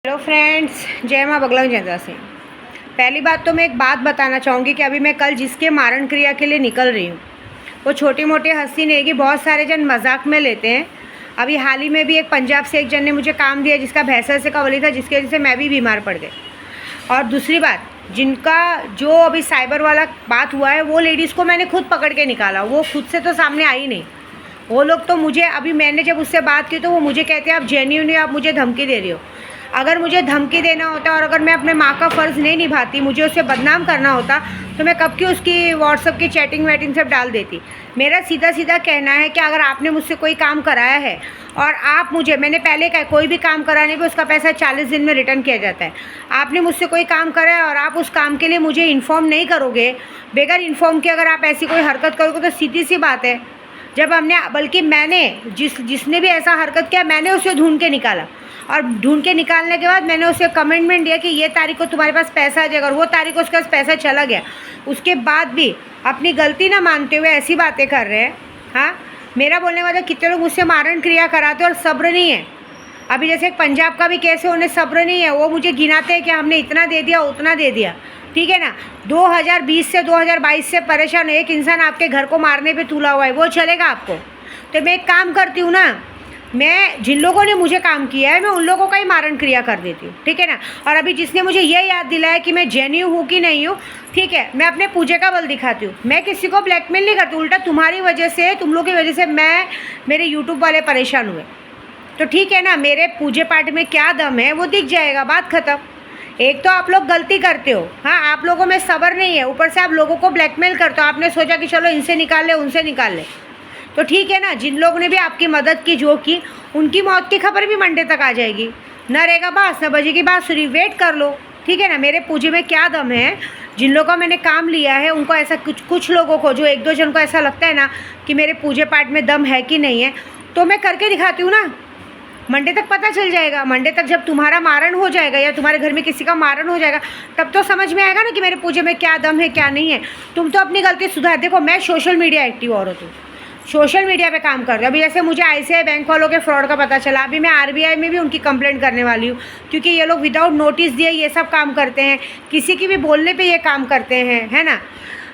Hello friends, जय माँ बगला जैदा सिंह। पहली बात तो मैं एक बात बताना चाहूँगी कि अभी मैं कल जिसके मारण क्रिया के लिए निकल रही हूँ वो छोटी मोटी हंसी नहीं कि बहुत सारे जन मजाक में लेते हैं। अभी हाल ही में भी एक पंजाब से एक जन ने मुझे काम दिया जिसका भैंसा से कवली था, जिसकी वजह से मैं भी बीमार पड़ गई। और दूसरी बात, जिनका जो अभी साइबर वाला बात हुआ है वो लेडीज़ को मैंने खुद पकड़ के निकाला, वो खुद से तो सामने आई नहीं। वो लोग तो मुझे, अभी मैंने जब उससे बात की तो वो मुझे कहते हैं आप जेन्युइन हो, आप मुझे धमकी दे रही हो। अगर मुझे धमकी देना होता और अगर मैं अपने माँ का फ़र्ज़ नहीं निभाती, मुझे उसे बदनाम करना होता तो मैं कब की उसकी व्हाट्सअप की चैटिंग वैटिंग सब डाल देती। मेरा सीधा सीधा कहना है कि अगर आपने मुझसे कोई काम कराया है और आप मुझे, मैंने पहले कहा कोई भी काम कराने पे उसका पैसा 40 दिन में रिटर्न किया जाता है। आपने मुझसे कोई काम करा है और आप उस काम के लिए मुझे इन्फॉर्म नहीं करोगे, बगैर इन्फॉर्म के अगर आप ऐसी कोई हरकत करोगे तो सीधी सी बात है, जब हमने, बल्कि मैंने जिसने भी ऐसा हरकत किया मैंने उसे ढूंढ के निकाला और ढूंढ के निकालने के बाद मैंने उसे कमिटमेंट दिया कि ये तारीख को तुम्हारे पास पैसा आ जाएगा, और वो तारीख को उसके पास पैसा चला गया। उसके बाद भी अपनी गलती ना मानते हुए ऐसी बातें कर रहे हैं। हाँ, मेरा बोलने वाला कितने लोग मुझसे मारण क्रिया कराते और सब्र नहीं है। अभी जैसे एक पंजाब का भी केस है, उन्हें सब्र नहीं है, वो मुझे गिनाते हैं कि हमने इतना दे दिया उतना दे दिया। ठीक है ना, 2020 से 2022 से परेशान एक इंसान आपके घर को मारने पे तुला हुआ है, वो चलेगा आपको? तो मैं एक काम करती हूँ ना, मैं जिन लोगों ने मुझे काम किया है मैं उन लोगों का ही मारण क्रिया कर देती हूँ। ठीक है ना, और अभी जिसने मुझे ये याद दिलाया कि मैं जेन्युइन हूँ कि नहीं हूँ, ठीक है, मैं अपने पूजे का बल दिखाती हूँ। मैं किसी को ब्लैकमेल नहीं करती, उल्टा तुम्हारी वजह से, तुम लोग की वजह से मेरे यूट्यूब वाले परेशान हुए। तो ठीक है ना, मेरे पूजे पाठ में क्या दम है वो दिख जाएगा, बात ख़त्म। एक तो आप लोग गलती करते हो, हाँ, आप लोगों में सब्र नहीं है, ऊपर से आप लोगों को ब्लैकमेल करते हो। आपने सोचा कि चलो इनसे निकाल ले उनसे निकाल ले, तो ठीक है ना, जिन लोगों ने भी आपकी मदद की, जो की, उनकी मौत की खबर भी मंडे तक आ जाएगी। न रहेगा बास न बजेगी बांसुरी, वेट कर लो। ठीक है ना, मेरे पूजे में क्या दम है। जिन लोगों का मैंने काम लिया है उनको ऐसा, कुछ लोगों को, जो एक दो जन को ऐसा लगता है ना कि मेरे पूजे पाठ में दम है कि नहीं है, तो मैं करके दिखाती हूँ ना। मंडे तक पता चल जाएगा। मंडे तक जब तुम्हारा मारण हो जाएगा या तुम्हारे घर में किसी का मारण हो जाएगा, तब तो समझ में आएगा ना कि मेरे पूजे में क्या दम है क्या नहीं है। तुम तो अपनी गलती सुधार। देखो, मैं सोशल मीडिया एक्टिव औरत हूँ, सोशल मीडिया पे काम कर रही हूँ। अभी जैसे मुझे ICICI बैंक वालों के फ्रॉड का पता चला, अभी मैं RBI में भी उनकी कंप्लेंट करने वाली हूँ, क्योंकि ये लोग विदाउट नोटिस दिए ये सब काम करते हैं, किसी की भी बोलने पे ये काम करते हैं, है ना।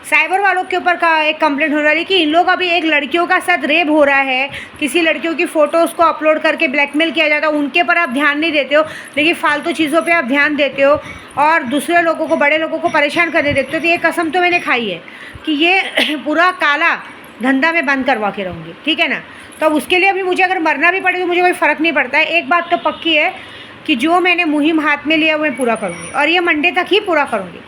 साइबर वालों के ऊपर का एक कंप्लेंट होने वाली कि इन लोग, अभी एक लड़कियों का साथ रेप हो रहा है, किसी लड़कियों की फ़ोटो उसको अपलोड करके ब्लैकमेल किया जाता है, उनके पर आप ध्यान नहीं देते हो, लेकिन फालतू चीज़ों पे आप ध्यान देते हो और दूसरे लोगों को, बड़े लोगों को परेशान करने देते हो। तो ये कसम तो मैंने खाई है कि ये पूरा काला धंधा में बंद करवा के रहूँगी। ठीक है ना, तो उसके लिए अभी मुझे अगर मरना भी पड़े तो मुझे कोई फ़र्क नहीं पड़ता है। एक बात तो पक्की है कि जो मैंने मुहिम हाथ में लिया वो मैं पूरा करूँगी, और ये मंडे तक ही पूरा करूँगी।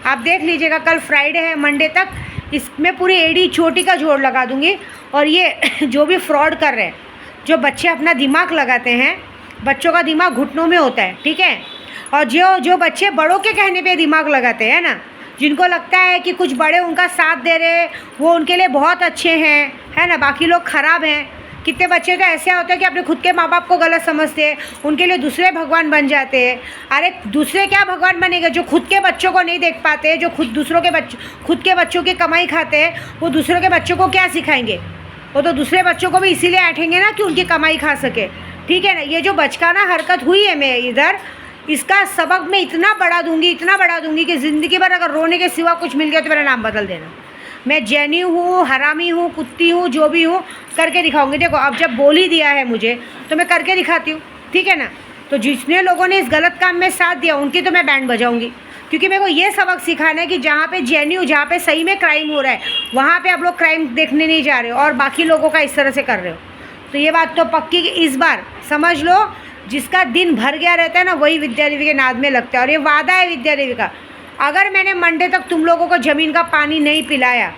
आप देख लीजिएगा, कल फ्राइडे है, मंडे तक इसमें पूरी एड़ी चोटी का जोड़ लगा दूँगी। और ये जो भी फ्रॉड कर रहे हैं, जो बच्चे अपना दिमाग लगाते हैं, बच्चों का दिमाग घुटनों में होता है, ठीक है, और जो बच्चे बड़ों के कहने पे दिमाग लगाते हैं ना, जिनको लगता है कि कुछ बड़े उनका साथ दे रहे, वो उनके लिए बहुत अच्छे हैं, है ना, बाकी लोग ख़राब हैं। कितने बच्चे तो ऐसे होते हैं कि अपने खुद के माँ बाप को गलत समझते हैं, उनके लिए दूसरे भगवान बन जाते हैं। अरे दूसरे क्या भगवान बनेंगे, जो खुद के बच्चों को नहीं देख पाते, जो खुद के बच्चों की कमाई खाते हैं, वो दूसरों के बच्चों को क्या सिखाएंगे? वो तो दूसरे बच्चों को भी इसीलिए ऐठेंगे ना कि उनकी कमाई खा सके। ठीक है ना, ये जो बचकाना हरकत हुई है मैं इधर, इसका सबक मैं इतना बढ़ा दूंगी कि ज़िंदगी भर अगर रोने के सिवा कुछ मिल गया तो मेरा नाम बदल देना। मैं जेन्यू हूँ, हरामी हूँ, कुत्ती हूँ, जो भी हूँ, करके दिखाऊंगी। देखो, अब जब बोल ही दिया है मुझे तो मैं करके दिखाती हूँ। ठीक है ना, तो जितने लोगों ने इस गलत काम में साथ दिया उनकी तो मैं बैंड बजाऊंगी, क्योंकि मेरे को ये सबक सिखाना है कि जहाँ पे जेन्यू, जहाँ पे सही में क्राइम हो रहा है, वहाँ पे आप लोग क्राइम देखने नहीं जा रहे हो और बाकी लोगों का इस तरह से कर रहे हो। तो ये बात तो पक्की कि इस बार समझ लो, जिसका दिन भर गया रहता है ना, वही विद्या देवी के नाद में लगता है। और ये वादा है विद्या देवी का, अगर मैंने मंडे तक तुम लोगों को ज़मीन का पानी नहीं पिलाया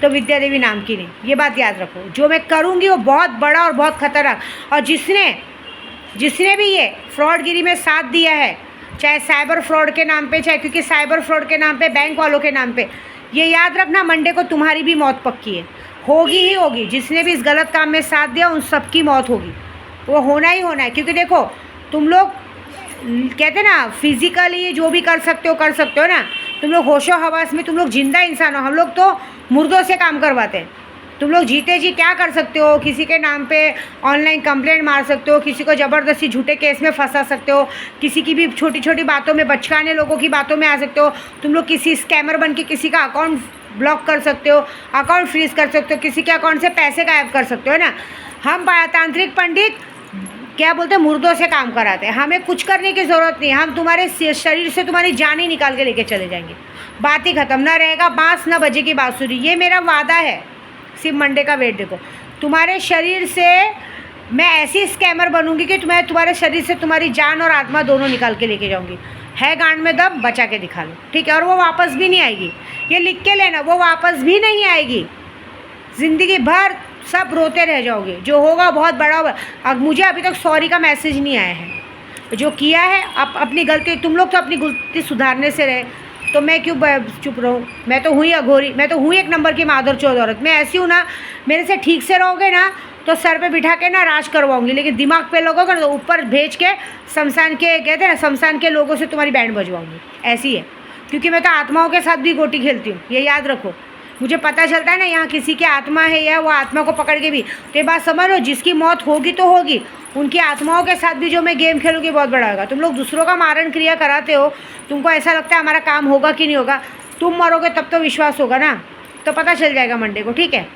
तो विद्या देवी नाम की नहीं। ये बात याद रखो, जो मैं करूँगी वो बहुत बड़ा और बहुत खतरनाक। और जिसने भी ये फ्रॉडगिरी में साथ दिया है, चाहे साइबर फ्रॉड के नाम पे, चाहे, क्योंकि साइबर फ्रॉड के नाम पे, बैंक वालों के नाम पे, ये याद रखना, मंडे को तुम्हारी भी मौत पक्की है, होगी ही होगी। जिसने भी इस गलत काम में साथ दिया उन सबकी मौत होगी, वो होना ही होना है। क्योंकि देखो, तुम लोग कहते ना, फिज़िकली जो भी कर सकते हो ना, तुम लोग होशो हवास में, तुम लोग जिंदा इंसान हो, हम लोग तो मुर्दों से काम करवाते हैं। तुम लोग जीते जी क्या कर सकते हो, किसी के नाम पे ऑनलाइन कंप्लेंट मार सकते हो, किसी को ज़बरदस्ती झूठे केस में फंसा सकते हो, किसी की भी छोटी छोटी बातों में बचकाने लोगों की बातों में आ सकते हो। तुम लोग किसी स्कैमर बन के किसी का अकाउंट ब्लॉक कर सकते हो, अकाउंट फ्रीज कर सकते हो, किसी के अकाउंट से पैसे गायब कर सकते हो, है ना। हम तांत्रिक पंडित क्या बोलते हैं, मुर्दों से काम कराते हैं। हमें कुछ करने की ज़रूरत नहीं, हम तुम्हारे शरीर से तुम्हारी जान ही निकाल के लेके चले जाएंगे। बात ही ख़त्म, ना रहेगा बाँस ना बजेगी बाँसुरी। ये मेरा वादा है। शिव मंडे का वेट देखो, तुम्हारे शरीर से मैं ऐसी स्कैमर बनूंगी कि तुम्हारे शरीर से तुम्हारी जान और आत्मा दोनों निकाल के लेके जाऊंगी। है गांड में दम, बचा के दिखा लो, ठीक है। और वो वापस भी नहीं आएगी, ये लिख के लेना, वो वापस भी नहीं आएगी। ज़िंदगी भर सब रोते रह जाओगे। जो होगा बहुत बड़ा होगा। अब मुझे अभी तक सॉरी का मैसेज नहीं आया है। जो किया है अपनी गलती, तुम लोग तो अपनी गलती सुधारने से रहे, तो मैं क्यों चुप रहूँ। मैं तो हुई अघोरी, मैं तो हुई एक नंबर की मादर चौध औरत। मैं ऐसी हूँ ना, मेरे से ठीक से रहोगे ना तो सर पे बिठा के ना राज करवाऊंगी, लेकिन दिमाग पे लगोगे ना तो ऊपर भेज के शमशान के, कहते हैं ना, शमशान के लोगों से तुम्हारी बैंड बजवाऊंगी। ऐसी है, क्योंकि मैं तो आत्माओं के साथ भी गोटी खेलती हूँ, ये याद रखो। मुझे पता चलता है ना यहाँ किसी की आत्मा है या वो आत्मा को पकड़ के भी, तो ये बात समझ लो, जिसकी मौत होगी तो होगी, उनकी आत्माओं के साथ भी जो मैं गेम खेलूँगी बहुत बड़ा होगा। तुम लोग दूसरों का मारण क्रिया कराते हो, तुमको ऐसा लगता है हमारा काम होगा कि नहीं होगा। तुम मरोगे तब तो विश्वास होगा ना, तो पता चल जाएगा मंडे को, ठीक है।